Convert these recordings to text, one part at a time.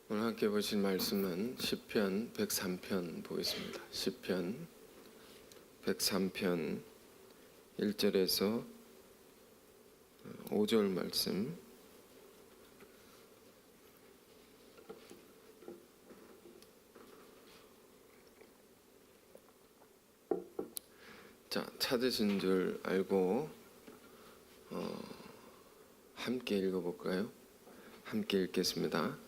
오늘 함께 보실 말씀은 시편 103편 보겠습니다. 시편 103편 1절에서 5절 말씀. 자, 찾으신 줄 알고 함께 읽어볼까요? 함께 읽겠습니다.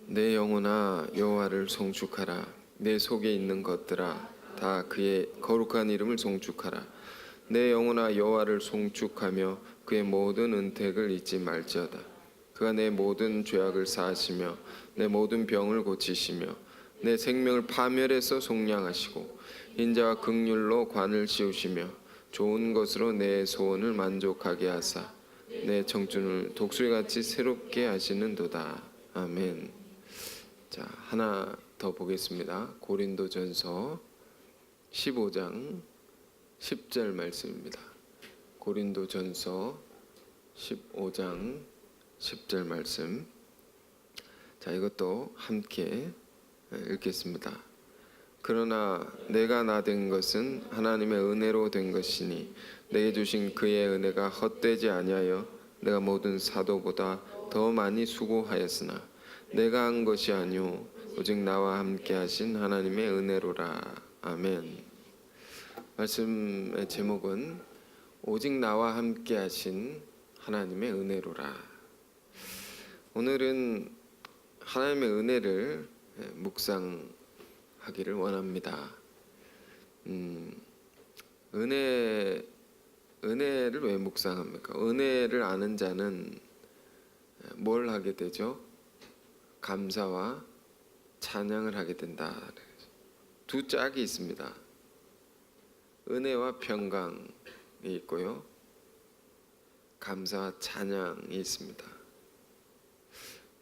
내 영혼아 여호와를 송축하라. 내 속에 있는 것들아 다 그의 거룩한 이름을 송축하라. 내 영혼아 여호와를 송축하며 그의 모든 은택을 잊지 말지어다. 그가 내 모든 죄악을 사하시며 내 모든 병을 고치시며 내 생명을 파멸해서 속량하시고 인자와 긍휼로 관을 씌우시며 좋은 것으로 내 소원을 만족하게 하사 내 청춘을 독수리같이 새롭게 하시는도다. 아멘. 자, 하나 더 보겠습니다. 고린도전서 15장 10절 말씀입니다. 고린도전서 15장 10절 말씀. 자, 이것도 함께 읽겠습니다. 그러나 내가 나 된 것은 하나님의 은혜로 된 것이니 내게 주신 그의 은혜가 헛되지 아니하여 내가 모든 사도보다 더 많이 수고하였으나 내가 한 것이 아니오 오직 나와 함께 하신 하나님의 은혜로라. 아멘. 말씀의 제목은 오직 나와 함께 하신 하나님의 은혜로라. 오늘은 하나님의 은혜를 묵상하기를 원합니다. 은혜를 왜 묵상합니까? 은혜를 아는 자는 뭘 하게 되죠? 감사와 찬양을 하게 된다. 두 짝이 있습니다. 은혜와 평강이 있고요, 감사와 찬양이 있습니다.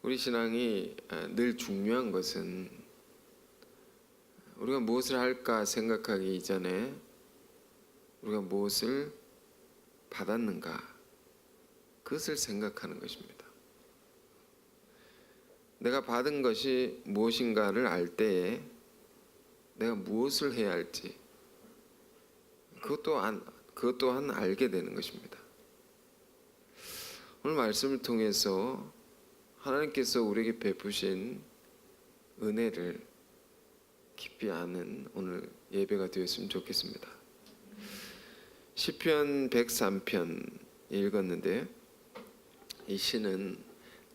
우리 신앙이 늘 중요한 것은 우리가 무엇을 할까 생각하기 이전에 우리가 무엇을 받았는가, 그것을 생각하는 것입니다. 내가 받은 것이 무엇인가를 알 때에 내가 무엇을 해야 할지 그것 또한 알게 되는 것입니다. 오늘 말씀을 통해서 하나님께서 우리에게 베푸신 은혜를 깊이 아는 오늘 예배가 되었으면 좋겠습니다. 시편 103편 읽었는데 이 시는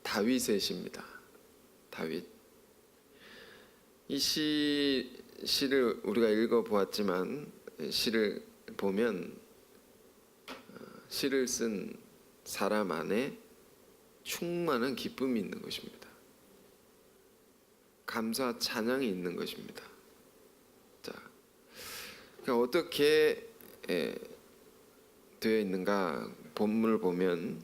다윗의 시입니다. 다윗. 이 시를 우리가 읽어보았지만 시를 보면 시를 쓴 사람 안에 충만한 기쁨이 있는 것입니다. 감사와 찬양이 있는 것입니다. 자, 그러니까 어떻게 되어 있는가? 본문을 보면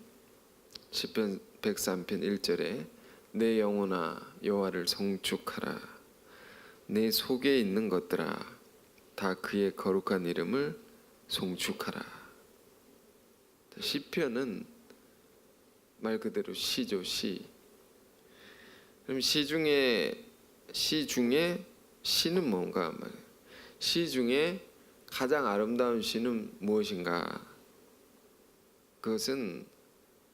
시편 103편 1절에 내 영혼아 여호와를 송축하라. 내 속에 있는 것들아 다 그의 거룩한 이름을 송축하라. 시편은 말 그대로 시죠, 시. 그럼 시 중에 시는 뭔가? 시 중에 가장 아름다운 시는 무엇인가? 그것은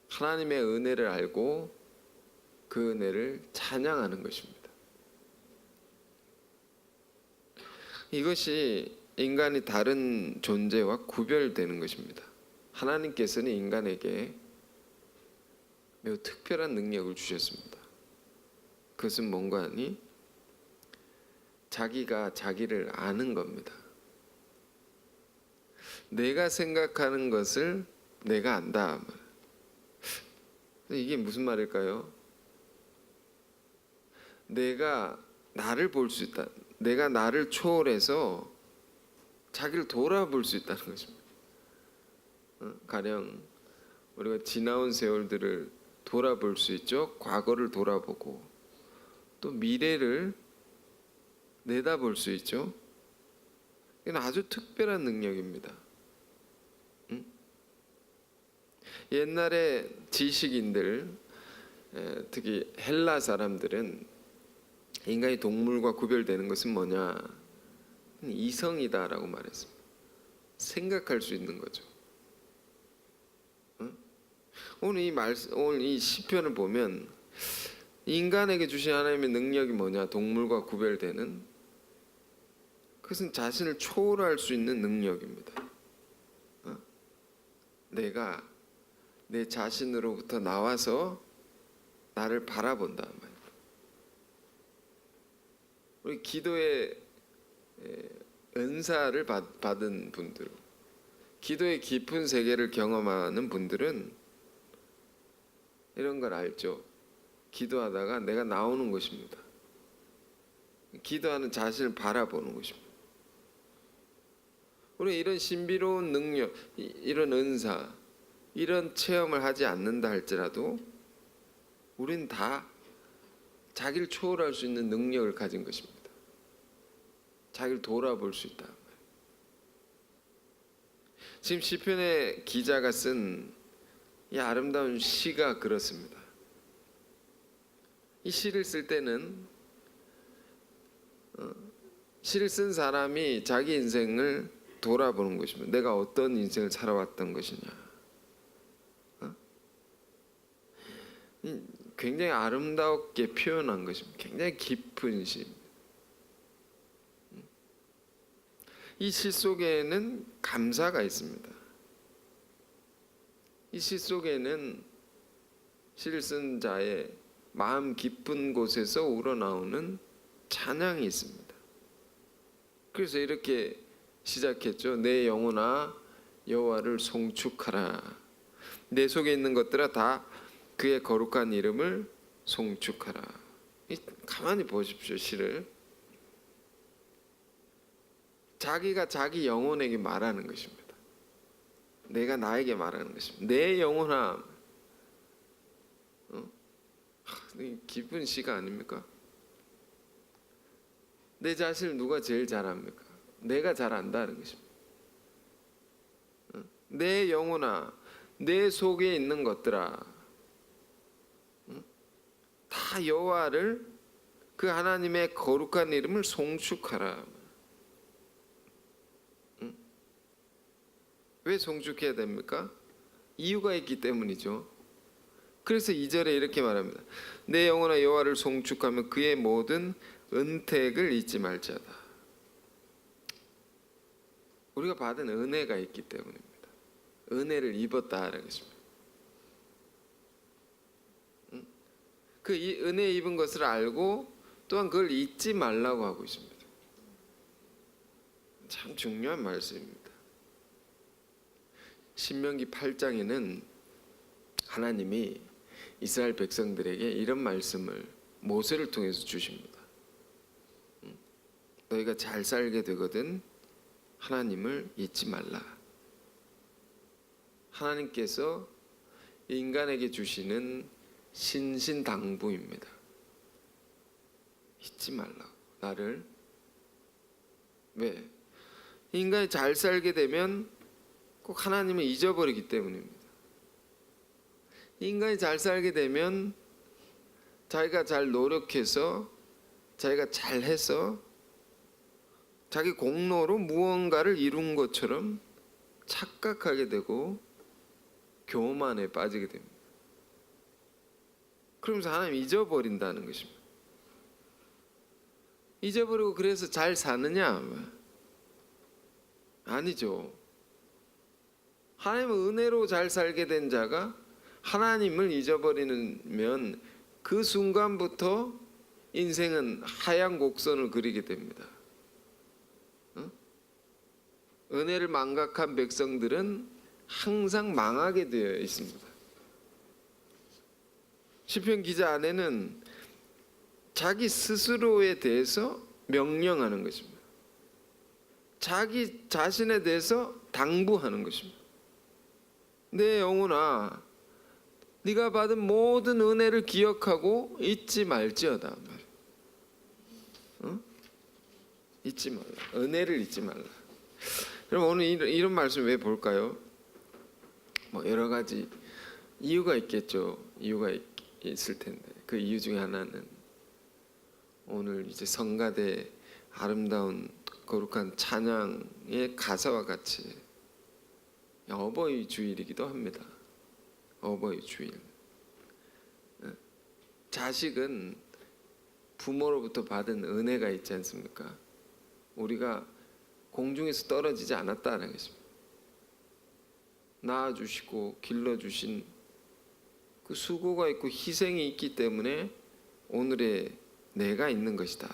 하나님의 은혜를 알고 그 은혜를 찬양하는 것입니다. 이것이 인간이 다른 존재와 구별되는 것입니다. 하나님께서는 인간에게 매우 특별한 능력을 주셨습니다. 그것은 뭔가 하니 자기가 자기를 아는 겁니다. 내가 생각하는 것을 내가 안다. 이게 무슨 말일까요? 내가 나를 볼 수 있다. 내가 나를 초월해서 자기를 돌아볼 수 있다는 것입니다. 가령 우리가 지나온 세월들을 돌아볼 수 있죠. 과거를 돌아보고 또 미래를 내다볼 수 있죠. 이건 아주 특별한 능력입니다. 옛날에 지식인들 특히 헬라 사람들은 인간이 동물과 구별되는 것은 뭐냐? 이성이다라고 말했습니다. 생각할 수 있는 거죠. 응? 오늘 이 시편을 보면 인간에게 주신 하나님의 능력이 뭐냐? 동물과 구별되는, 그것은 자신을 초월할 수 있는 능력입니다. 내가 내 자신으로부터 나와서 나를 바라본다 말이에요. 우리 기도의 은사를 받은 분들, 기도의 깊은 세계를 경험하는 분들은 이런 걸 알죠. 기도하다가 내가 나오는 것입니다. 기도하는 자신을 바라보는 것입니다. 우리 이런 신비로운 능력, 이런 은사, 이런 체험을 하지 않는다 할지라도 우린 다 자기를 초월할 수 있는 능력을 가진 것입니다. 자기를 돌아볼 수 있다. 지금 시편의 기자가 쓴 이 아름다운 시가 그렇습니다. 이 시를 쓸 때는 시를 쓴 사람이 자기 인생을 돌아보는 것입니다. 내가 어떤 인생을 살아왔던 것이냐. 굉장히 아름답게 표현한 것입니다. 굉장히 깊은 시. 이 시 속에는 감사가 있습니다. 이 시 속에는 시를 쓴 자의 마음 깊은 곳에서 우러나오는 찬양이 있습니다. 그래서 이렇게 시작했죠. 내 영혼아 여호와를 송축하라. 내 속에 있는 것들아 다 그의 거룩한 이름을 송축하라. 가만히 보십시오. 시를 자기가 자기 영혼에게 말하는 것입니다. 내가 나에게 말하는 것입니다. 내 영혼아. 기쁜 시가 아닙니까? 내 자신을 누가 제일 잘 압니까? 내가 잘 안다는 것입니다. 내 영혼아, 내 속에 있는 것들아, 다 여호와를, 그 하나님의 거룩한 이름을 송축하라. 왜 송축해야 됩니까? 이유가 있기 때문이죠. 그래서 2절에 이렇게 말합니다. 내 영혼아 여호와를 송축하며 그의 모든 은택을 잊지 말지어다. 우리가 받은 은혜가 있기 때문입니다. 은혜를 입었다라는 것입니다. 그 은혜 입은 것을 알고 또한 그걸 잊지 말라고 하고 있습니다. 참 중요한 말씀입니다. 신명기 8장에는 하나님이 이스라엘 백성들에게 이런 말씀을 모세를 통해서 주십니다. 너희가 잘 살게 되거든 하나님을 잊지 말라. 하나님께서 인간에게 주시는 신신당부입니다. 잊지 말라. 나를. 왜? 인간이 잘 살게 되면 꼭 하나님을 잊어버리기 때문입니다. 인간이 잘 살게 되면 자기가 잘 노력해서, 자기가 잘해서 자기 공로로 무언가를 이룬 것처럼 착각하게 되고 교만에 빠지게 됩니다. 그러면서 하나님 잊어버린다는 것입니다. 잊어버리고 그래서 잘 사느냐? 아니죠. 하나님의 은혜로 잘 살게 된 자가 하나님을 잊어버리면 그 순간부터 인생은 하얀 곡선을 그리게 됩니다. 은혜를 망각한 백성들은 항상 망하게 되어 있습니다. 시편 기자 안에는 자기 스스로에 대해서 명령하는 것입니다. 자기 자신에 대해서 당부하는 것입니다. 내 영혼아, 네가 받은 모든 은혜를 기억하고 잊지 말지어다. 잊지 말라. 은혜를 잊지 말라. 여러분 오늘 이런 말씀 왜 볼까요? 뭐 여러 가지 이유가 있겠죠. 이유가 있을 텐데 그 이유 중에 하나는 오늘 이제 성가대 아름다운 거룩한 찬양의 가사와 같이 어버이 주일이기도 합니다. 어버이 주일. 자식은 부모로부터 받은 은혜가 있지 않습니까? 우리가 공중에서 떨어지지 않았다는 것입니다. 낳아주시고 길러주신 그 수고가 있고 희생이 있기 때문에 오늘의 내가 있는 것이다.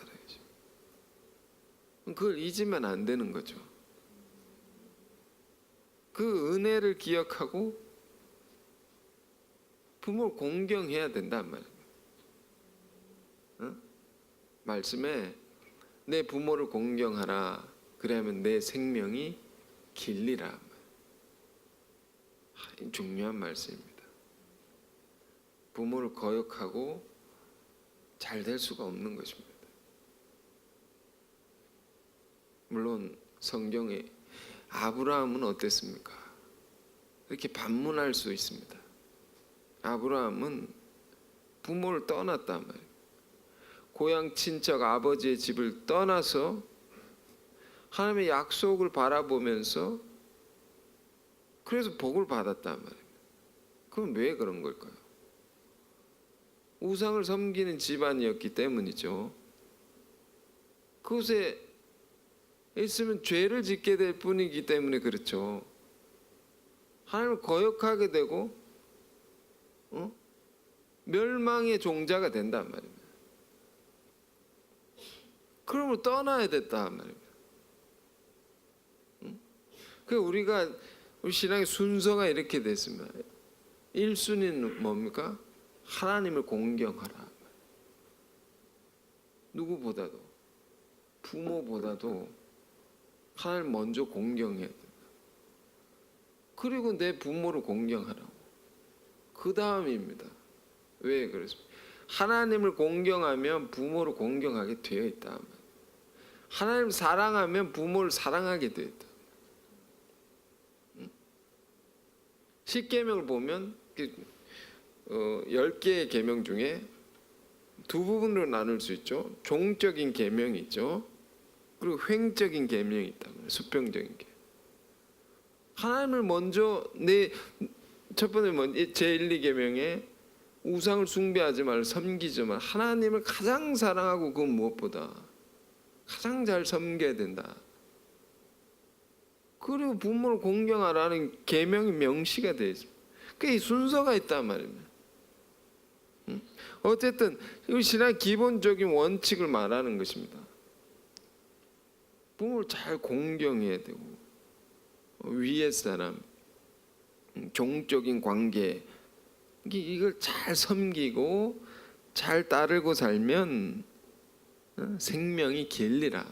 그걸 잊으면 안 되는 거죠. 그 은혜를 기억하고 부모를 공경해야 된단 말이에요. 말씀에 내 부모를 공경하라. 그래야면 내 생명이 길리라. 중요한 말씀입니다. 부모를 거역하고 잘 될 수가 없는 것입니다. 물론 성경에 아브라함은 어땠습니까? 이렇게 반문할 수 있습니다. 아브라함은 부모를 떠났단 말이에요. 고향 친척 아버지의 집을 떠나서 하나님의 약속을 바라보면서 그래서 복을 받았단 말이에요. 그럼 왜 그런 걸까요? 우상을 섬기는 집안이었기 때문이죠. 그곳에 있으면 죄를 짓게 될 뿐이기 때문에 그렇죠. 하나님을 거역하게 되고 멸망의 종자가 된단 말입니다. 그러면 떠나야 됐단 말입니다. 그 우리가 우리 신앙의 순서가 이렇게 됐습니다. 1순위는 뭡니까? 하나님을 공경하라. 누구보다도 부모보다도 하나님을 먼저 공경해야 된다. 그리고 내 부모를 공경하라고. 그 다음입니다. 왜 그렇습니까? 하나님을 공경하면 부모를 공경하게 되어 있다. 하나님을 사랑하면 부모를 사랑하게 되어 있다. 10계명을 보면 10개의 계명 중에 두 부분으로 나눌 수 있죠. 종적인 계명이 있죠. 그리고 횡적인 계명이 있다. 수평적인 계명. 하나님을 먼저 첫 번째 제1, 2계명에 우상을 숭배하지 말고 섬기지 말고 하나님을 가장 사랑하고 그 무엇보다 가장 잘 섬겨야 된다. 그리고 부모를 공경하라는 계명이 명시가 되어 있습니다. 그게 순서가 있단 말입니다. 어쨌든 이 신앙의 기본적인 원칙을 말하는 것입니다. 부모를 잘 공경해야 되고 위의 사람, 종적인 관계 이걸 잘 섬기고 잘 따르고 살면 생명이 길리라.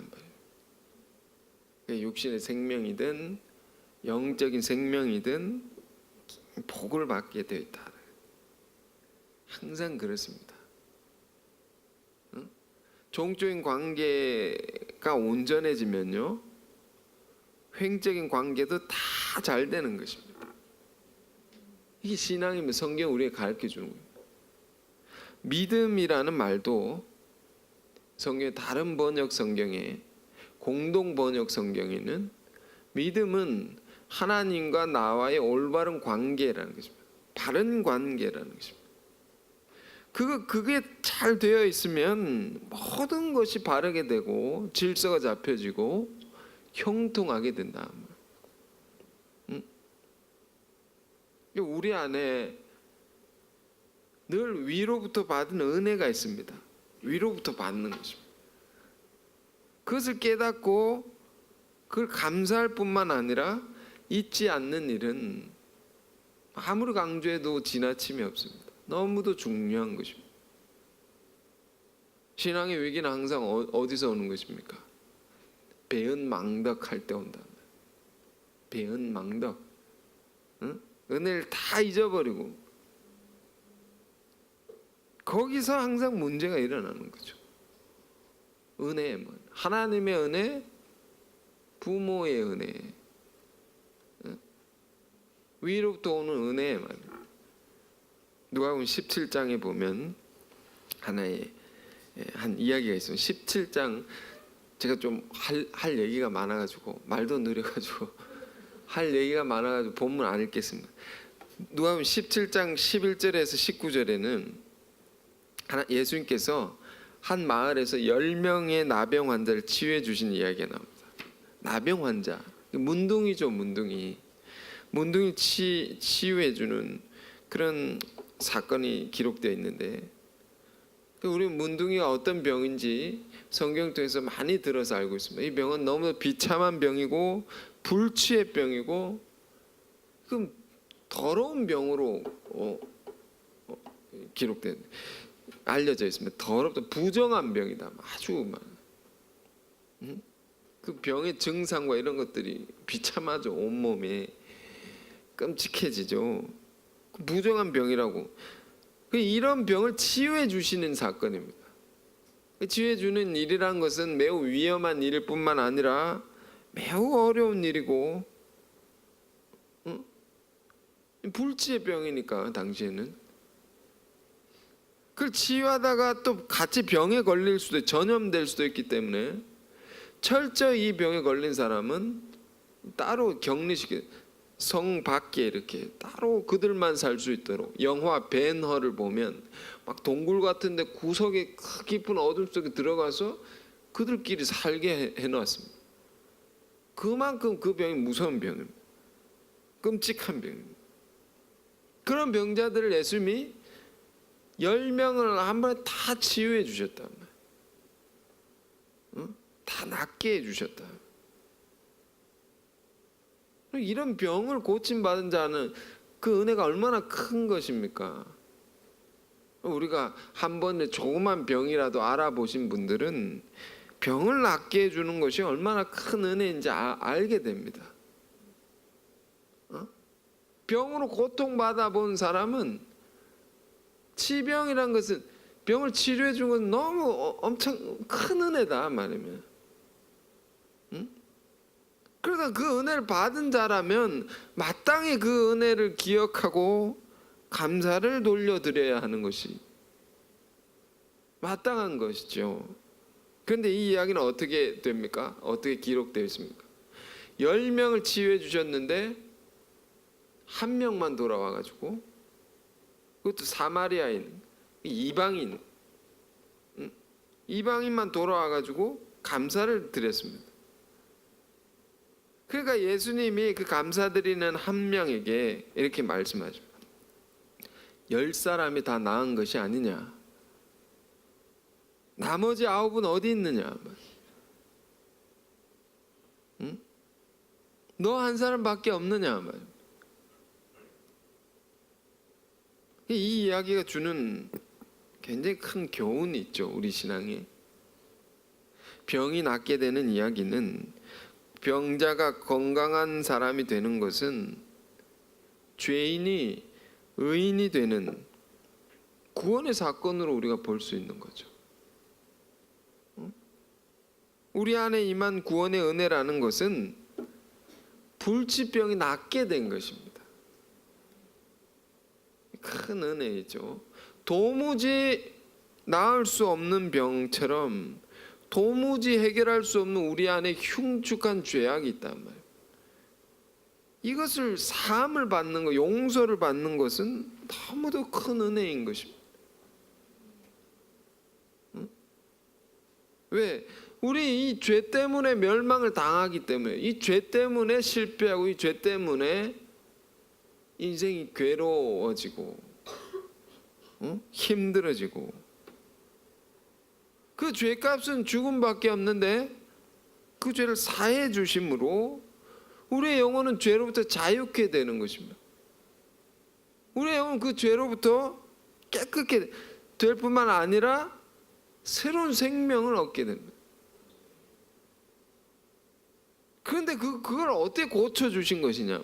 육신의 생명이든 영적인 생명이든 복을 받게 되어 있다. 항상 그렇습니다. 종적인 관계가 온전해지면요, 횡적인 관계도 다 잘 되는 것입니다. 이게 신앙이면 성경 우리에게 가르쳐 주는 거예요. 믿음이라는 말도 성경의 다른 번역 성경에 공동 번역 성경에는 믿음은 하나님과 나와의 올바른 관계라는 것입니다. 바른 관계라는 것입니다. 그게 잘 되어 있으면 모든 것이 바르게 되고 질서가 잡혀지고 형통하게 된다. 우리 안에 늘 위로부터 받은 은혜가 있습니다. 위로부터 받는 것입니다. 그것을 깨닫고 그걸 감사할 뿐만 아니라 잊지 않는 일은 아무리 강조해도 지나침이 없습니다. 너무도 중요한 것입니다. 신앙의 위기는 항상 어디서 오는 것입니까? 배은망덕할 때 온다. 배은망덕. 은혜를 다 잊어버리고 거기서 항상 문제가 일어나는 거죠. 은혜의 문, 하나님의 은혜, 부모의 은혜, 위로부터 오는 은혜의 말. 누가복음 17장에 보면 하나의 한 이야기가 있어요. 17장 제가 좀 할 얘기가 많아가지고 말도 느려가지고 할 얘기가 많아가지고 본문 안 읽겠습니다. 누가복음 17장 11절에서 19절에는 예수님께서 한 마을에서 10명의 나병 환자를 치유해 주신 이야기가 나옵니다. 나병 환자, 문둥이죠, 문둥이 치유해 주는 그런 사건이 기록되어 있는데, 우리 문둥이가 어떤 병인지 성경 통해서 많이 들어서 알고 있습니다. 이 병은 너무 비참한 병이고 불치의 병이고 그 더러운 병으로 기록된 알려져 있습니다. 더럽다, 부정한 병이다. 아주 그 병의 증상과 이런 것들이 비참하죠. 온몸에 끔찍해지죠. 부정한 병이라고. 이런 병을 치유해 주시는 사건입니다. 치유해 주는 일이란 것은 매우 위험한 일일 뿐만 아니라 매우 어려운 일이고, 불치의 병이니까 당시에는 그걸 치유하다가 또 같이 병에 걸릴 수도, 전염될 수도 있기 때문에 철저히 이 병에 걸린 사람은 따로 격리시켜, 성 밖에 이렇게 따로 그들만 살 수 있도록. 영화 벤허를 보면 막 동굴 같은데 구석에 깊은 어둠 속에 들어가서 그들끼리 살게 해놨습니다. 그만큼 그 병이 무서운 병입니다. 끔찍한 병입니다. 그런 병자들을 예수님이 10명을 한 번에 다 치유해 주셨단 말이에요. 다 낫게 해주셨다. 이런 병을 고침받은 자는 그 은혜가 얼마나 큰 것입니까? 우리가 한 번에 조그만 병이라도 알아보신 분들은 병을 낫게 해주는 것이 얼마나 큰 은혜인지 알게 됩니다. 병으로 고통받아 본 사람은 치병이란 것은, 병을 치료해 준 건 너무 엄청 큰 은혜다 말이면. 그러니까 그 은혜를 받은 자라면 마땅히 그 은혜를 기억하고 감사를 돌려드려야 하는 것이 마땅한 것이죠. 그런데 이 이야기는 어떻게 됩니까? 어떻게 기록되어 있습니까? 10명을 치유해 주셨는데 한 명만 돌아와 가지고, 그것도 사마리아인, 이방인만 돌아와 가지고 감사를 드렸습니다. 그러니까 예수님이 그 감사드리는 한 명에게 이렇게 말씀하죠. 10사람이 다 나은 것이 아니냐, 나머지 9은 어디 있느냐, 너 한 사람밖에 없느냐. 이 이야기가 주는 굉장히 큰 교훈이 있죠. 우리 신앙에 병이 낫게 되는 이야기는, 병자가 건강한 사람이 되는 것은 죄인이 의인이 되는 구원의 사건으로 우리가 볼 수 있는 거죠. 우리 안에 임한 구원의 은혜라는 것은 불치병이 낫게 된 것입니다. 큰 은혜이죠. 도무지 나을 수 없는 병처럼 도무지 해결할 수 없는 우리 안에 흉측한 죄악이 있단 말이에요. 이것을 사함을 받는 것, 용서를 받는 것은 너무도 큰 은혜인 것입니다. 왜? 우리 이 죄 때문에 멸망을 당하기 때문에, 이 죄 때문에 실패하고, 이 죄 때문에 인생이 괴로워지고 힘들어지고, 그 죄값은 죽음밖에 없는데 그 죄를 사해 주심으로 우리의 영혼은 죄로부터 자유케 되는 것입니다. 우리의 영혼은 그 죄로부터 깨끗게 될 뿐만 아니라 새로운 생명을 얻게 됩니다. 그런데 그걸 어떻게 고쳐주신 것이냐,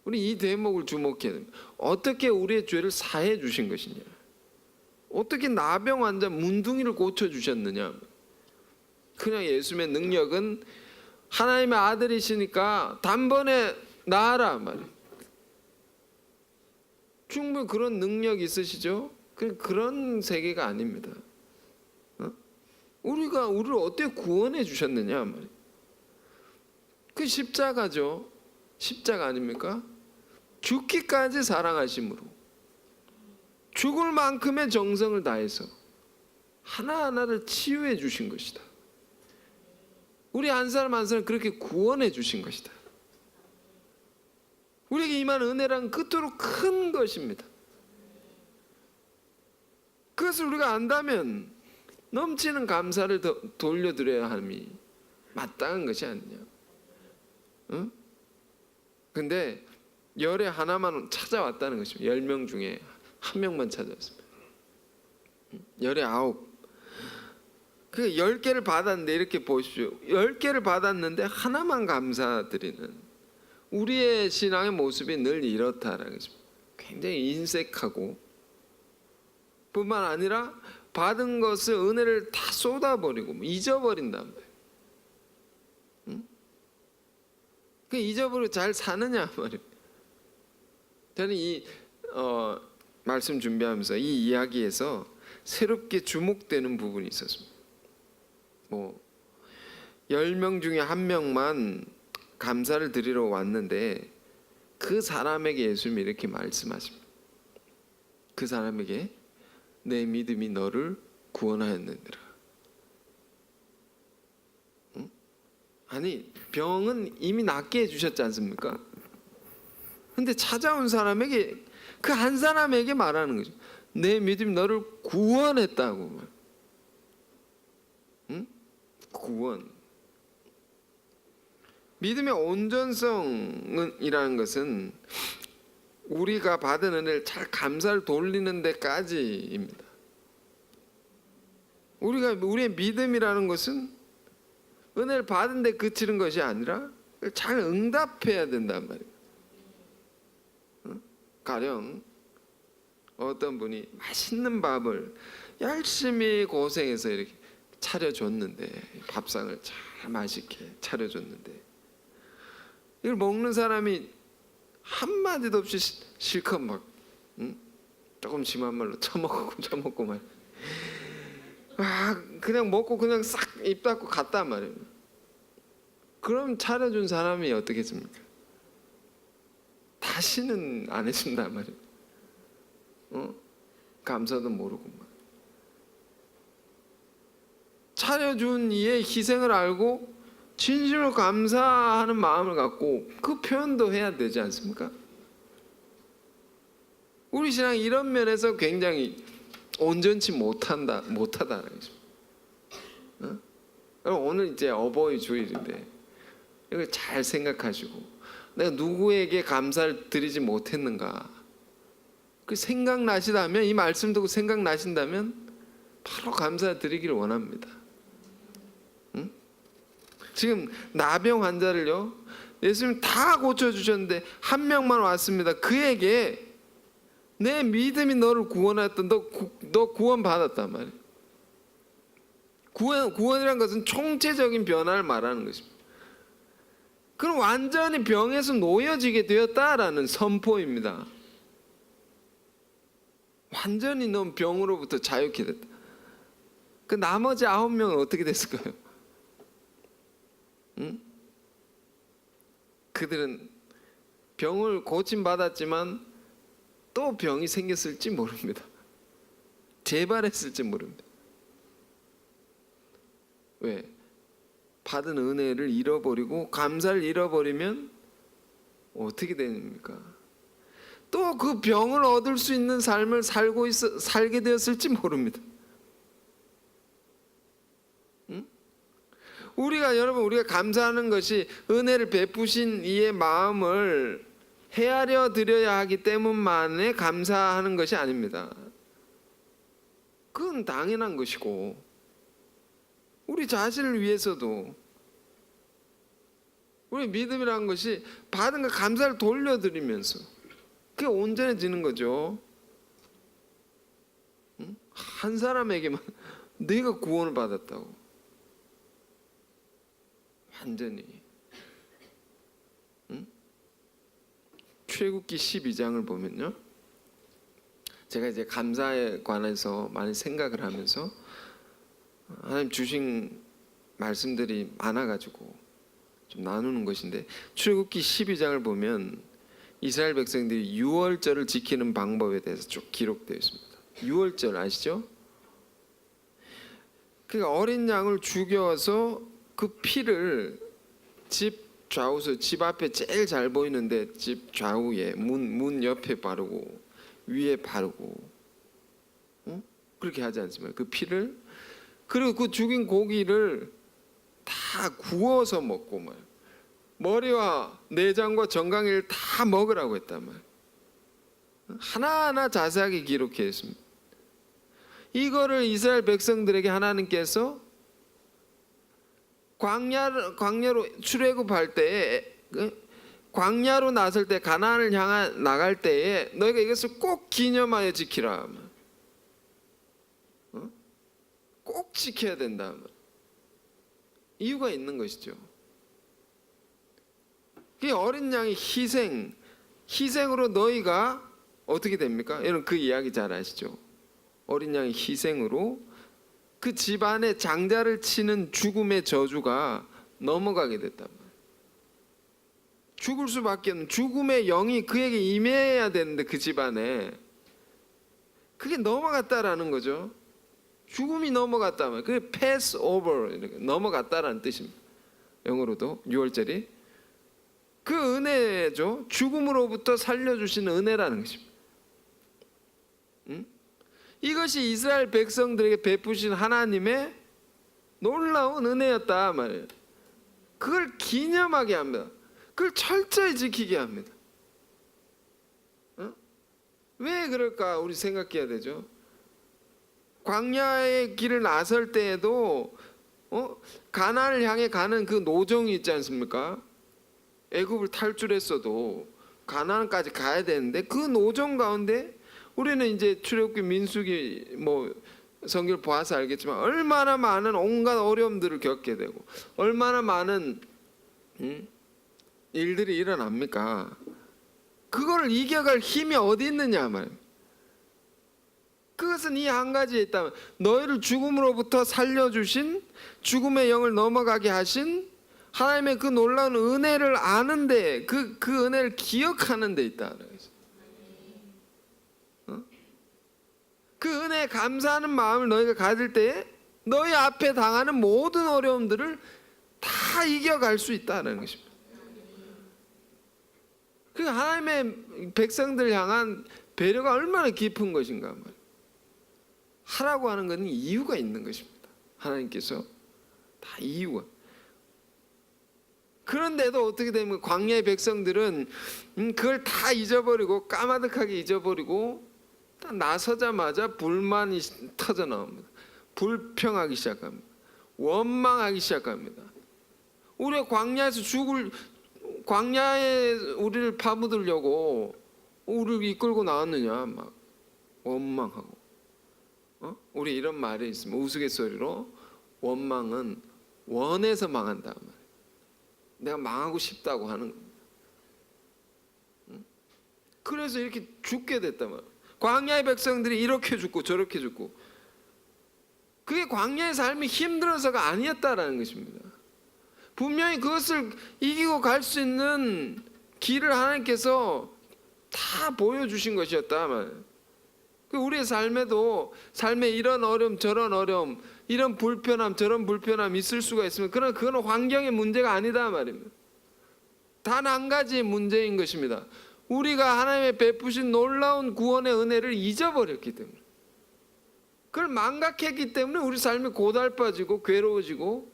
우리 이 대목을 주목해야 됩니다. 어떻게 우리의 죄를 사해 주신 것이냐, 어떻게 나병 환자 문둥이를 고쳐주셨느냐. 그냥 예수님의 능력은 하나님의 아들이시니까 단번에 나아라 말이에요. 충분히 그런 능력 있으시죠? 그런 세계가 아닙니다. 우리를 어떻게 구원해 주셨느냐 말이에요. 그 십자가죠. 십자가 아닙니까? 죽기까지 사랑하심으로 죽을 만큼의 정성을 다해서 하나하나를 치유해 주신 것이다. 우리 한 사람 한 사람 그렇게 구원해 주신 것이다. 우리에게 임한 은혜란 끝으로 큰 것입니다. 그것을 우리가 안다면 넘치는 감사를 돌려드려야 함이 마땅한 것이 아니냐. 응? 근데 열에 하나만 찾아왔다는 것입니다. 10명 중에 한 명만 찾아왔습니다. 열에 9. 그 10개를 받았는데 이렇게 보십시오. 10개를 받았는데 하나만 감사드리는 우리의 신앙의 모습이 늘 이렇다라는 것입니다. 굉장히 인색하고 뿐만 아니라 받은 것을 은혜를 다 쏟아버리고 잊어버린단 말이에요. 응? 그 잊어버리고 잘 사느냐 말이에요. 저는 이 말씀 준비하면서 이 이야기에서 새롭게 주목되는 부분이 있었습니다. 10명 중에 한 명만 감사를 드리러 왔는데 그 사람에게 예수님이 이렇게 말씀하십니다. 그 사람에게 내 믿음이 너를 구원하였느니라. 응? 아니 병은 이미 낫게 해주셨지 않습니까? 근데 찾아온 사람에게 그 한 사람에게 말하는 거죠. 내 믿음이 너를 구원했다고. 응? 구원. 믿음의 온전성이라는 것은 우리가 받은 은혜를 잘 감사를 돌리는 데까지입니다. 우리의 믿음이라는 것은 은혜를 받은 데 그치는 것이 아니라 잘 응답해야 된단 말이에요. 가령 어떤 분이 맛있는 밥을 열심히 고생해서 이렇게 차려줬는데, 밥상을 잘 맛있게 차려줬는데 이걸 먹는 사람이 한마디도 없이 실컷 막 조금 심한 말로 처먹고 말. 그냥 먹고 그냥 싹 입 닫고 갔단 말이에요. 그럼 차려준 사람이 어떻겠습니까? 다시는 안 해준단 말이에요. 감사도 모르고 막. 차려준 이의 희생을 알고 진심으로 감사하는 마음을 갖고 그 표현도 해야 되지 않습니까? 우리 신앙이 이런 면에서 굉장히 온전치 못하다는 것입니다. 오늘 이제 어버이 주일인데 이걸 잘 생각하시고 내가 누구에게 감사를 드리지 못했는가 그 생각나시다면, 이 말씀 듣고 생각나신다면 바로 감사드리기를 원합니다. 지금 나병 환자를요 예수님 다 고쳐주셨는데 한 명만 왔습니다. 그에게 내 믿음이 너를 구원했던 너 구원받았단 말이에요. 구원이란 것은 총체적인 변화를 말하는 것입니다. 그럼 완전히 병에서 놓여지게 되었다라는 선포입니다. 완전히 넌 병으로부터 자유케 됐다. 그 나머지 9명은 어떻게 됐을까요? 그들은 병을 고침받았지만 또 병이 생겼을지 모릅니다. 재발했을지 모릅니다. 왜? 받은 은혜를 잃어버리고 감사를 잃어버리면 어떻게 됩니까? 또 그 병을 얻을 수 있는 삶을 살게 되었을지 모릅니다. 우리가 감사하는 것이 은혜를 베푸신 이의 마음을 헤아려 드려야 하기 때문만에 감사하는 것이 아닙니다. 그건 당연한 것이고 우리 자신을 위해서도 우리 믿음이라는 것이 받은 그 감사를 돌려드리면서 그게 온전해지는 거죠. 한 사람에게만 내가 구원을 받았다고 완전히. 출애굽기 12장을 보면요 제가 이제 감사에 관해서 많이 생각을 하면서 하나님 주신 말씀들이 많아가지고 좀 나누는 것인데, 출애굽기 12장을 보면 이스라엘 백성들이 유월절을 지키는 방법에 대해서 쭉 기록되어 있습니다. 유월절 아시죠? 그 어린 양을 죽여서 그 피를 집 좌우서, 집 앞에 제일 잘 보이는데 집 좌우에 문 옆에 바르고 위에 바르고, 그렇게 하지 않습니까? 그 피를, 그리고 그 죽인 고기를 다 구워서 먹고 말, 머리와 내장과 정강이를 다 먹으라고 했단 말. 하나하나 자세하게 기록해 있습니다. 이거를 이스라엘 백성들에게 하나님께서 광야로 출애굽할 때에, 광야로 나설 때, 가나안을 향해 나갈 때에 너희가 이것을 꼭 기념하여 지키라. 꼭 지켜야 된다. 이유가 있는 것이죠. 이 어린 양의 희생으로 너희가 어떻게 됩니까? 여러분 그 이야기 잘 아시죠? 어린 양의 희생으로 그 집안의 장자를 치는 죽음의 저주가 넘어가게 됐단 말이에요. 죽을 수밖에 없는, 죽음의 영이 그에게 임해야 되는데 그 집안에 그게 넘어갔다라는 거죠. 죽음이 넘어갔다 말이에요. 그게 pass over, 넘어갔다라는 뜻입니다. 영어로도 유월절이 그 은혜죠. 죽음으로부터 살려주시는 은혜라는 것입니다. 이것이 이스라엘 백성들에게 베푸신 하나님의 놀라운 은혜였다 말이에요. 그걸 기념하게 합니다. 그걸 철저히 지키게 합니다. 왜 그럴까 우리 생각해야 되죠. 광야의 길을 나설 때에도 가나안을 향해 가는 그 노정이 있지 않습니까? 애굽을 탈출했어도 가나안까지 가야 되는데 그 노정 가운데 우리는 이제 출애굽기, 민수기 성경을 봐서 알겠지만 얼마나 많은 온갖 어려움들을 겪게 되고 얼마나 많은 일들이 일어납니까? 그걸 이겨갈 힘이 어디 있느냐 말이에요. 그것은 이 한 가지에 있다면 너희를 죽음으로부터 살려주신, 죽음의 영을 넘어가게 하신 하나님의 그 놀라운 은혜를 아는데, 그 은혜를 기억하는 데 있다. 그 은혜에 감사하는 마음을 너희가 가질 때에 너희 앞에 당하는 모든 어려움들을 다 이겨갈 수 있다는 것입니다. 그 하나님의 백성들 향한 배려가 얼마나 깊은 것인가 말이에요. 하라고 하는 것은 이유가 있는 것입니다. 하나님께서 다 이유가. 그런데도 어떻게 되면 광야의 백성들은 그걸 다 잊어버리고 까마득하게 잊어버리고 딱 나서자마자 불만이 터져 나옵니다. 불평하기 시작합니다. 원망하기 시작합니다. 우리가 광야에서 광야에 우리를 파묻으려고 우리를 이끌고 나왔느냐 막 원망하고. 우리 이런 말이 있으면 우스갯소리로 원망은 원해서 망한다 말이에요. 내가 망하고 싶다고 하는 겁니다. 그래서 이렇게 죽게 됐단 말이에요. 광야의 백성들이 이렇게 죽고 저렇게 죽고, 그게 광야의 삶이 힘들어서가 아니었다라는 것입니다. 분명히 그것을 이기고 갈 수 있는 길을 하나님께서 다 보여주신 것이었다 말이에요. 우리의 삶에도 삶에 이런 어려움 저런 어려움, 이런 불편함 저런 불편함 있을 수가 있으면 그러나 그건 환경의 문제가 아니다 말입니다. 단 한 가지의 문제인 것입니다. 우리가 하나님의 베푸신 놀라운 구원의 은혜를 잊어버렸기 때문에, 그걸 망각했기 때문에 우리 삶이 고달빠지고 괴로워지고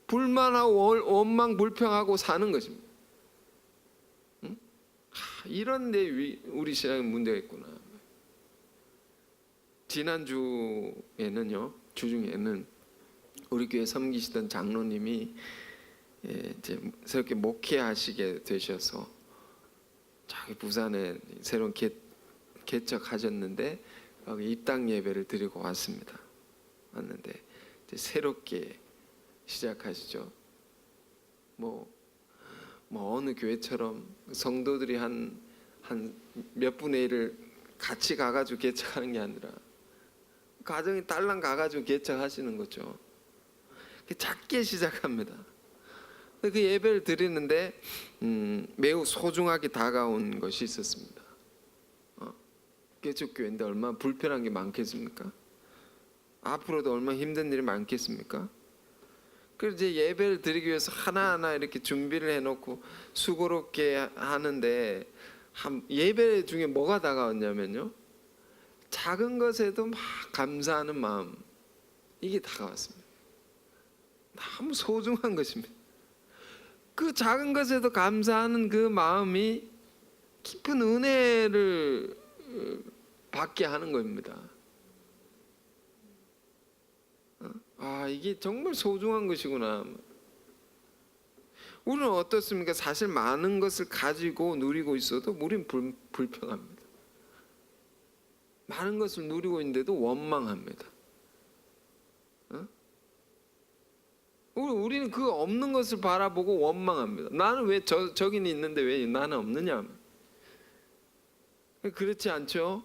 불만하고 원망 불평하고 사는 것입니다. 이런 데 우리 신앙에 문제가 있구나. 지난주에는요, 주중에는 우리 교회 섬기시던 장로님이 이제 새롭게 목회하시게 되셔서 저기 부산에 새로운 개척하셨는데 입당 예배를 드리고 왔습니다. 왔는데 이제 새롭게 시작하시죠. 뭐 어느 교회처럼 성도들이 한 몇 분의 1을 같이 가가지고 개척하는 게 아니라 가정이 딸랑 가가지고 개척하시는 거죠. 작게 시작합니다. 그 예배를 드리는데 매우 소중하게 다가온 것이 있었습니다. 개척교회인데 얼마나 불편한 게 많겠습니까? 앞으로도 얼마나 힘든 일이 많겠습니까? 그래서 이제 예배를 드리기 위해서 하나하나 이렇게 준비를 해놓고 수고롭게 하는데 예배 중에 뭐가 다가왔냐면요, 작은 것에도 막 감사하는 마음, 이게 다가왔습니다. 너무 소중한 것입니다. 그 작은 것에도 감사하는 그 마음이 깊은 은혜를 받게 하는 겁니다. 이게 정말 소중한 것이구나. 우리는 어떻습니까? 사실 많은 것을 가지고 누리고 있어도 우리는 불평합니다. 많은 것을 누리고 있는데도 원망합니다. 우리는 그 없는 것을 바라보고 원망합니다. 나는 왜 저긴 있는데 왜 나는 없느냐. 그렇지 않죠?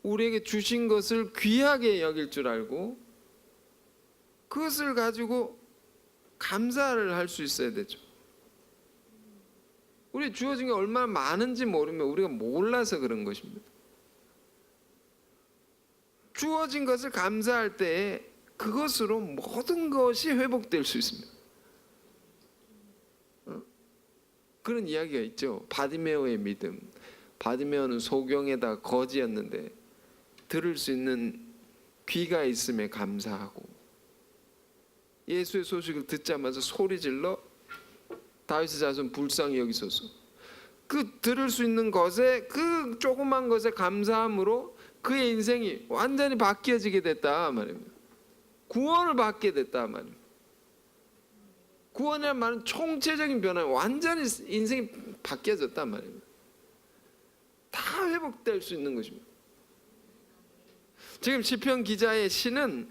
우리에게 주신 것을 귀하게 여길 줄 알고 그것을 가지고 감사를 할 수 있어야 되죠. 우리 주어진 게 얼마나 많은지 모르면 우리가 몰라서 그런 것입니다. 주어진 것을 감사할 때에 그것으로 모든 것이 회복될 수 있습니다. 그런 이야기가 있죠. 바디메오의 믿음. 바디메오는 소경에다 거지였는데 들을 수 있는 귀가 있음에 감사하고 예수의 소식을 듣자마자 소리질러 다윗의 자손 불쌍히 여기소서. 그 들을 수 있는 것에, 그 조그만 것에 감사함으로 그의 인생이 완전히 바뀌어지게 됐다 말입니다. 구원을 받게 됐다 말입니다. 구원이란 말은 총체적인 변화, 완전히 인생이 바뀌어졌단 말입니다. 다 회복될 수 있는 것입니다. 지금 시편 기자의 시는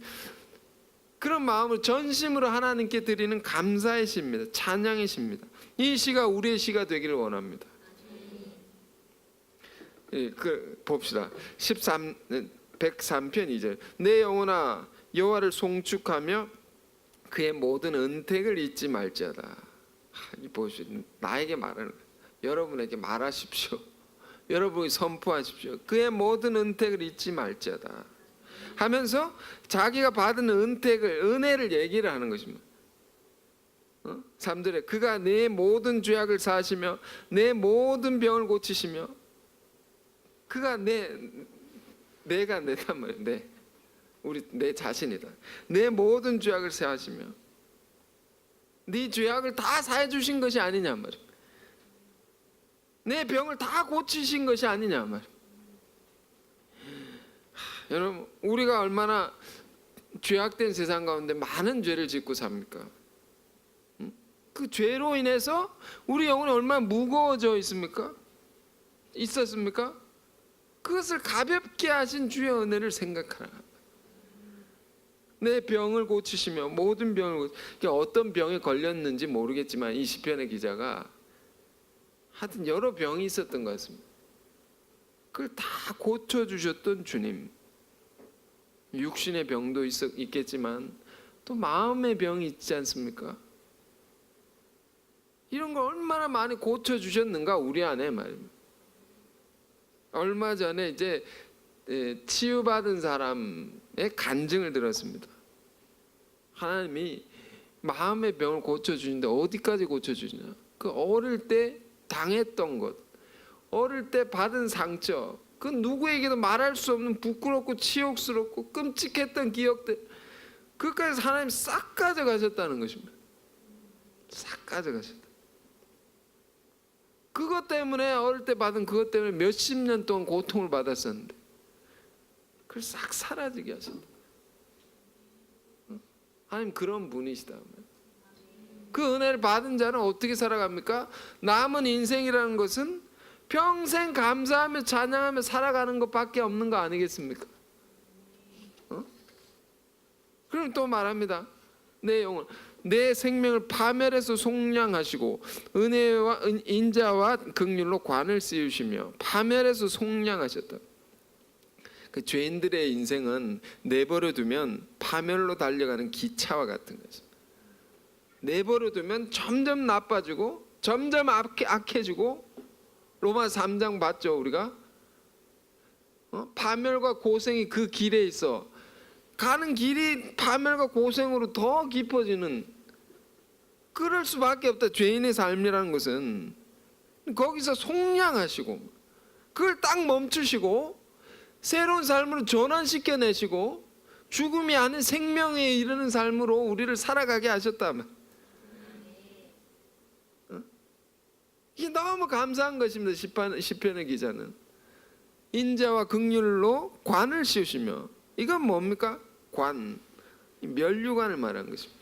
그런 마음을 전심으로 하나님께 드리는 감사의 시입니다. 찬양의 시입니다. 이 시가 우리의 시가 되기를 원합니다. 봅시다. 103편 2절. 내 영혼아 여호와를 송축하며 그의 모든 은택을 잊지 말지어다. 보시오. 나에게 말하는 거예요. 여러분에게 말하십시오. 여러분이 선포하십시오. 그의 모든 은택을 잊지 말지어다 하면서 자기가 받은 은택을, 은혜를 얘기를 하는 것입니다. 3절에 그가 내 모든 죄악을 사하시며 내 모든 병을 고치시며, 그가 내가 내단 말이에요. 내 자신이다. 내 모든 죄악을 사하시며, 네 죄악을 다 사해 주신 것이 아니냐 말이에요. 내 병을 다 고치신 것이 아니냐 말이에요. 여러분, 우리가 얼마나 죄악된 세상 가운데 많은 죄를 짓고 삽니까? 그 죄로 인해서 우리 영혼이 얼마나 무거워져 있었습니까? 그것을 가볍게 하신 주의 은혜를 생각하라. 내 병을 고치시며 모든 병을 어떤 병에 걸렸는지 모르겠지만 이 시편의 기자가 하여튼 여러 병이 있었던 것 같습니다. 그걸 다 고쳐주셨던 주님. 육신의 병도 있겠지만 또 마음의 병이 있지 않습니까? 이런 걸 얼마나 많이 고쳐주셨는가 우리 안에 말입니다. 얼마 전에 이제 치유받은 사람의 간증을 들었습니다. 하나님이 마음의 병을 고쳐주시는데 어디까지 고쳐주시냐? 그 어릴 때 당했던 것, 어릴 때 받은 상처, 그 누구에게도 말할 수 없는 부끄럽고 치욕스럽고 끔찍했던 기억들, 그까지 하나님 싹 가져가셨다는 것입니다. 싹 가져가셨다. 그것 때문에 어릴 때 받은 그것 때문에 몇십 년 동안 고통을 받았었는데 그걸 싹 사라지게 하셨다. 하나님 그런 분이시다. 그 은혜를 받은 자는 어떻게 살아갑니까? 남은 인생이라는 것은 평생 감사하며 찬양하며 살아가는 것밖에 없는 거 아니겠습니까? 그럼 또 말합니다. 내 영혼, 내 생명을 파멸해서 속량하시고 은혜와 인자와 긍휼로 관을 씌우시며 파멸해서 속량하셨다. 그 죄인들의 인생은 내버려 두면 파멸로 달려가는 기차와 같은 거죠. 내버려 두면 점점 나빠지고 점점 악해지고, 로마 3장 봤죠 우리가? 파멸과 고생이 그 길에 있어. 가는 길이 파멸과 고생으로 더 깊어지는, 그럴 수밖에 없다. 죄인의 삶이라는 것은 거기서 속량하시고 그걸 딱 멈추시고 새로운 삶으로 전환시켜내시고 죽음이 아닌 생명에 이르는 삶으로 우리를 살아가게 하셨다면, 이게 너무 감사한 것입니다. 시편의 기자는 인자와 긍휼로 관을 씌우시며, 이건 뭡니까? 관, 면류관을 말한 것입니다.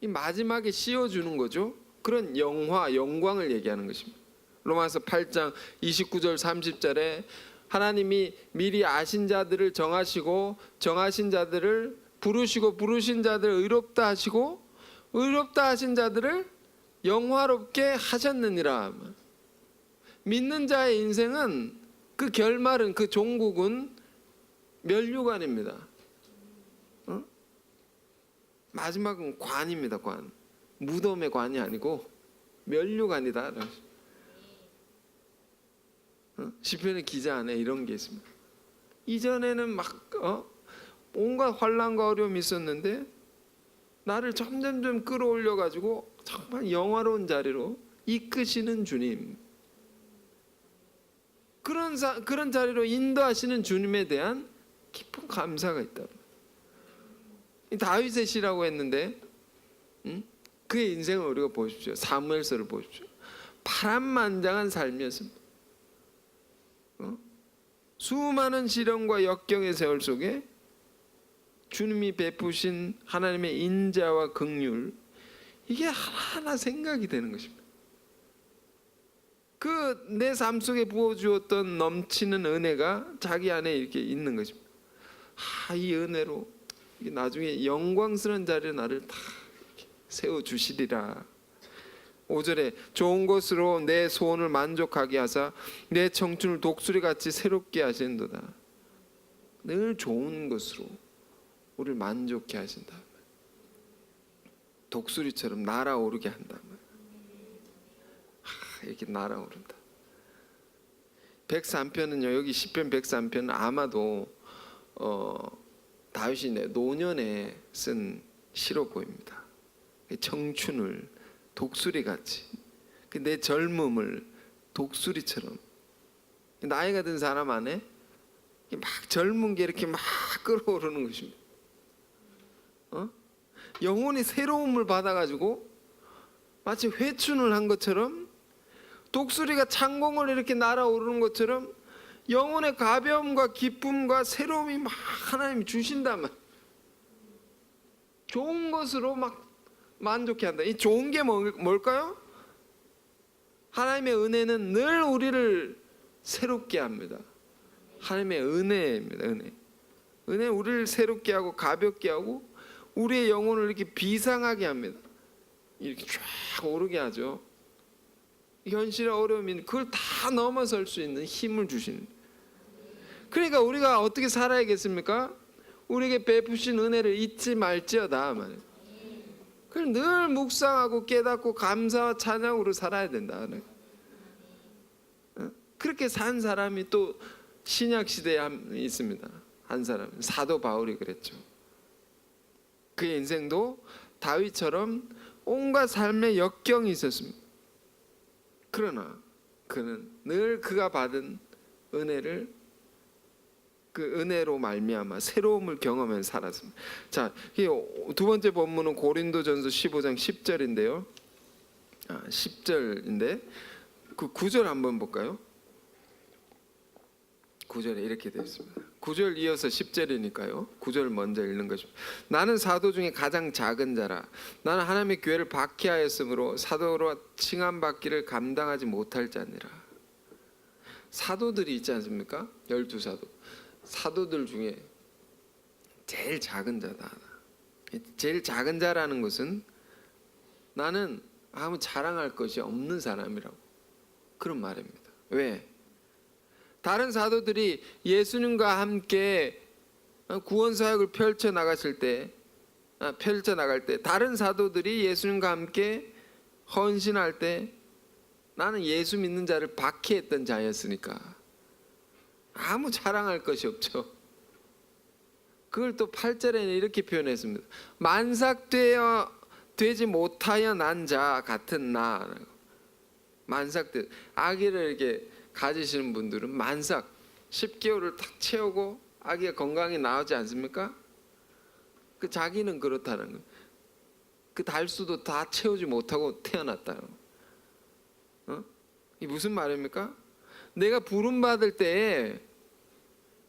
이 마지막에 씌워주는 거죠. 그런 영광을 얘기하는 것입니다. 로마서 8장 29절 30절에 하나님이 미리 아신 자들을 정하시고 정하신 자들을 부르시고 부르신 자들을 의롭다 하시고 의롭다 하신 자들을 영화롭게 하셨느니라. 믿는 자의 인생은 그 결말은, 그 종국은 면류관입니다. 마지막은 관입니다. 관. 무덤의 관이 아니고 면류관이다. 시편의 기자 안에 이런 게 있습니다. 이전에는 막 온갖 환난과 어려움이 있었는데 나를 점점점 끌어올려 가지고 정말 영화로운 자리로 이끄시는 주님, 그런 자리로 인도하시는 주님에 대한 깊은 감사가 있다. 다윗의 시라고 했는데 그의 인생을 우리가 보십시오. 사무엘서를 보십시오. 파란만장한 삶이었습니다. 수많은 시련과 역경의 세월 속에 주님이 베푸신 하나님의 인자와 긍휼, 이게 하나하나 생각이 되는 것입니다. 그 내 삶 속에 부어주었던 넘치는 은혜가 자기 안에 이렇게 있는 것입니다. 이 은혜로 나중에 영광스러운 자리에 나를 다 세워주시리라. 5절에 좋은 것으로 내 소원을 만족하게 하사 내 청춘을 독수리같이 새롭게 하신도다. 늘 좋은 것으로 우리를 만족해 하신다. 독수리처럼 날아오르게 한다. 이렇게 날아오른다. 103편은요, 여기 시편 103편은 아마도 다윗이 노년에 쓴 시로 보입니다. 청춘을 독수리같이, 내 젊음을 독수리처럼, 나이가 든 사람 안에 막 젊은 게 이렇게 막 끌어오르는 것입니다. 영혼이 새로움을 받아가지고 마치 회춘을 한 것처럼, 독수리가 창공을 이렇게 날아오르는 것처럼 영혼의 가벼움과 기쁨과 새로움이 막 하나님이 주신다면 좋은 것으로 막 만족해 한다. 이 좋은 게 뭘까요? 하나님의 은혜는 늘 우리를 새롭게 합니다. 하나님의 은혜입니다. 은혜는 우리를 새롭게 하고 가볍게 하고 우리의 영혼을 이렇게 비상하게 합니다. 이렇게 쫙 오르게 하죠. 현실의 어려움인 그걸 다 넘어설 수 있는 힘을 주시는. 그러니까 우리가 어떻게 살아야겠습니까? 우리에게 베푸신 은혜를 잊지 말지어다 말이에요. 그걸 늘 묵상하고 깨닫고 감사와 찬양으로 살아야 된다. 그렇게 산 사람이 또 신약 시대에 있습니다. 한 사람, 사도 바울이 그랬죠. 그의 인생도 다윗처럼 온갖 삶의 역경이 있었습니다. 그러나 그는 늘 그가 받은 은혜를, 그 은혜로 말미암아 새로움을 경험하면서 살았습니다. 자, 두 번째 본문은 고린도전서 15장 10절인데요. 10절인데 그 9절 한번 볼까요? 9절에 이렇게 되어 있습니다. 9절 이어서 10절이니까요. 9절 먼저 읽는 것입니다. 나는 사도 중에 가장 작은 자라. 나는 하나님의 교회를 박해하였으므로 사도로 칭함받기를 감당하지 못할 자니라. 사도들이 있지 않습니까? 12사도. 사도들 중에 제일 작은 자다. 제일 작은 자라는 것은 나는 아무 자랑할 것이 없는 사람이라고, 그런 말입니다. 왜? 다른 사도들이 예수님과 함께 구원 사역을 펼쳐 나갈 때 다른 사도들이 예수님과 함께 헌신할 때 나는 예수 믿는 자를 박해했던 자였으니까 아무 자랑할 것이 없죠. 그걸 또 8절에는 이렇게 표현했습니다. 만삭되지 못하여 난 자 같은 나. 만삭돼 아기를 이렇게 가지시는 분들은 만삭 10개월을 탁 채우고 아기가 건강히 나오지 않습니까? 그 자기는 그렇다는 거예요. 그 달수도 다 채우지 못하고 태어났다는 거예요. 이 무슨 말입니까? 내가 부름 받을 때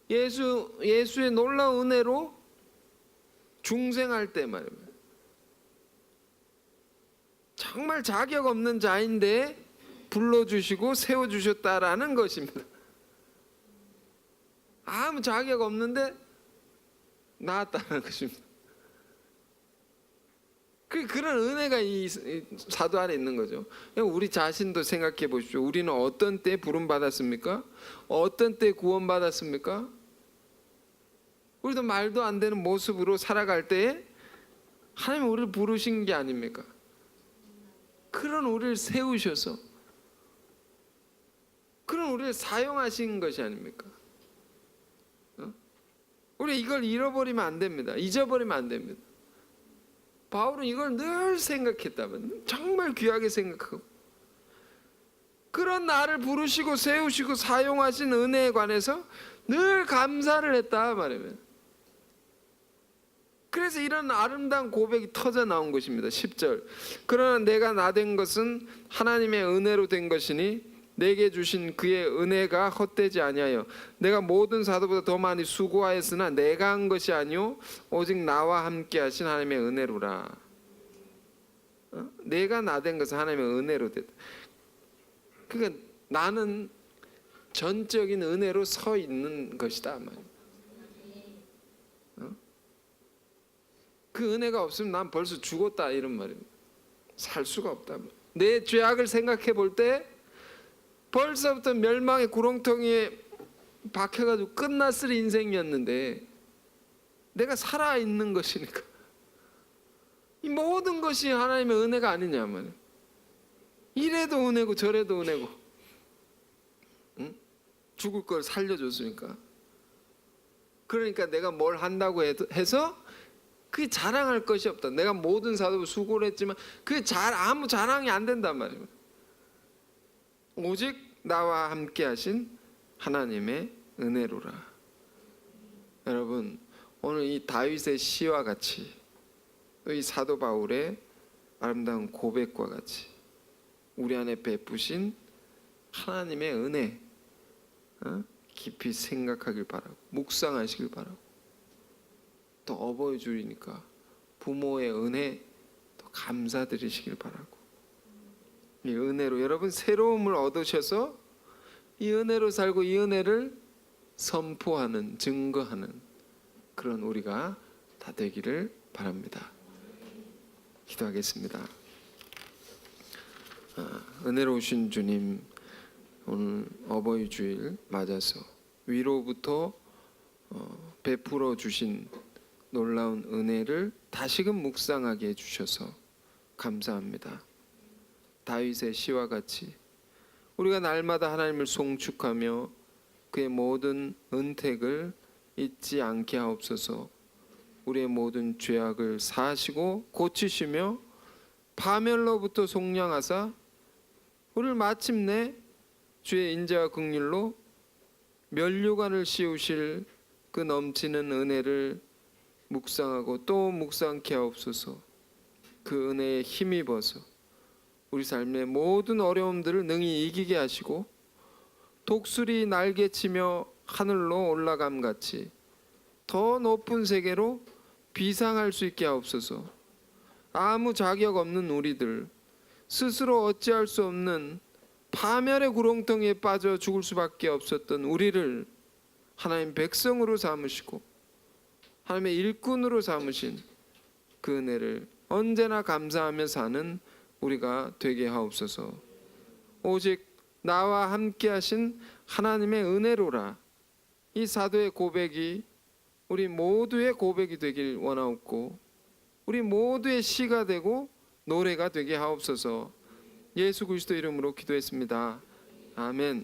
예수의 놀라운 은혜로 중생할 때 말입니다. 정말 자격 없는 자인데 불러주시고 세워주셨다라는 것입니다. 아무 자격 없는데 나왔다는 것입니다. 그런 은혜가 이 사도 안에 있는 거죠. 우리 자신도 생각해 보십시오. 우리는 어떤 때 부름 받았습니까? 어떤 때 구원 받았습니까? 우리도 말도 안 되는 모습으로 살아갈 때에 하나님 우리를 부르신 게 아닙니까? 그런 우리를 세우셔서 그런 우리를 사용하신 것이 아닙니까? 우리 이걸 잃어버리면 안 됩니다. 잊어버리면 안 됩니다. 바울은 이걸 늘 생각했다면 정말 귀하게 생각하고 그런 나를 부르시고 세우시고 사용하신 은혜에 관해서 늘 감사를 했다 말이에요. 그래서 이런 아름다운 고백이 터져 나온 것입니다. 10절. 그러나 내가 나된 것은 하나님의 은혜로 된 것이니 내게 주신 그의 은혜가 헛되지 아니하여 내가 모든 사도보다 더 많이 수고하였으나 내가 한 것이 아니요 오직 나와 함께 하신 하나님의 은혜로라. 내가 나된 것은 하나님의 은혜로 됐다. 그러니까 나는 전적인 은혜로 서 있는 것이다. 그 은혜가 없으면 난 벌써 죽었다 이런 말입니다. 살 수가 없다. 내 죄악을 생각해 볼 때 벌써부터 멸망의 구렁텅이에 박혀가지고 끝났을 인생이었는데 내가 살아있는 것이니까 이 모든 것이 하나님의 은혜가 아니냐 말이에요. 이래도 은혜고 저래도 은혜고 응? 죽을 걸 살려줬으니까. 그러니까 내가 뭘 한다고 해서 그게 자랑할 것이 없다. 내가 모든 사도 수고를 했지만 그게 아무 자랑이 안 된단 말이에요. 오직 나와 함께 하신 하나님의 은혜로라. 여러분 오늘 이 다윗의 시와 같이 이 사도 바울의 아름다운 고백과 같이 우리 안에 베푸신 하나님의 은혜 깊이 생각하길 바라고 묵상하시길 바라고 또 어버이 주이니까 부모의 은혜 또 감사드리시길 바라고 이 은혜로 여러분 새로움을 얻으셔서 이 은혜로 살고 이 은혜를 선포하는 증거하는 그런 우리가 다 되기를 바랍니다. 기도하겠습니다. 은혜로우신 주님 오늘 어버이 주일 맞아서 위로부터 베풀어 주신 놀라운 은혜를 다시금 묵상하게 해주셔서 감사합니다. 다윗의 시와 같이 우리가 날마다 하나님을 송축하며 그의 모든 은택을 잊지 않게 하옵소서. 우리의 모든 죄악을 사하시고 고치시며 파멸로부터 속량하사 우리를 마침내 주의 인자와 긍휼로 면류관을 씌우실 그 넘치는 은혜를 묵상하고 또 묵상케 하옵소서. 그 은혜에 힘입어서 우리 삶의 모든 어려움들을 능히 이기게 하시고 독수리 날개치며 하늘로 올라감 같이 더 높은 세계로 비상할 수 있게 하옵소서. 아무 자격 없는 우리들 스스로 어찌할 수 없는 파멸의 구렁텅이에 빠져 죽을 수밖에 없었던 우리를 하나님 백성으로 삼으시고 하나님의 일꾼으로 삼으신 그 은혜를 언제나 감사하며 사는 우리가 되게 하옵소서. 오직 나와 함께 하신 하나님의 은혜로라. 이 사도의 고백이 우리 모두의 고백이 되길 원하옵고 우리 모두의 시가 되고 노래가 되게 하옵소서. 예수 그리스도 이름으로 기도했습니다. 아멘.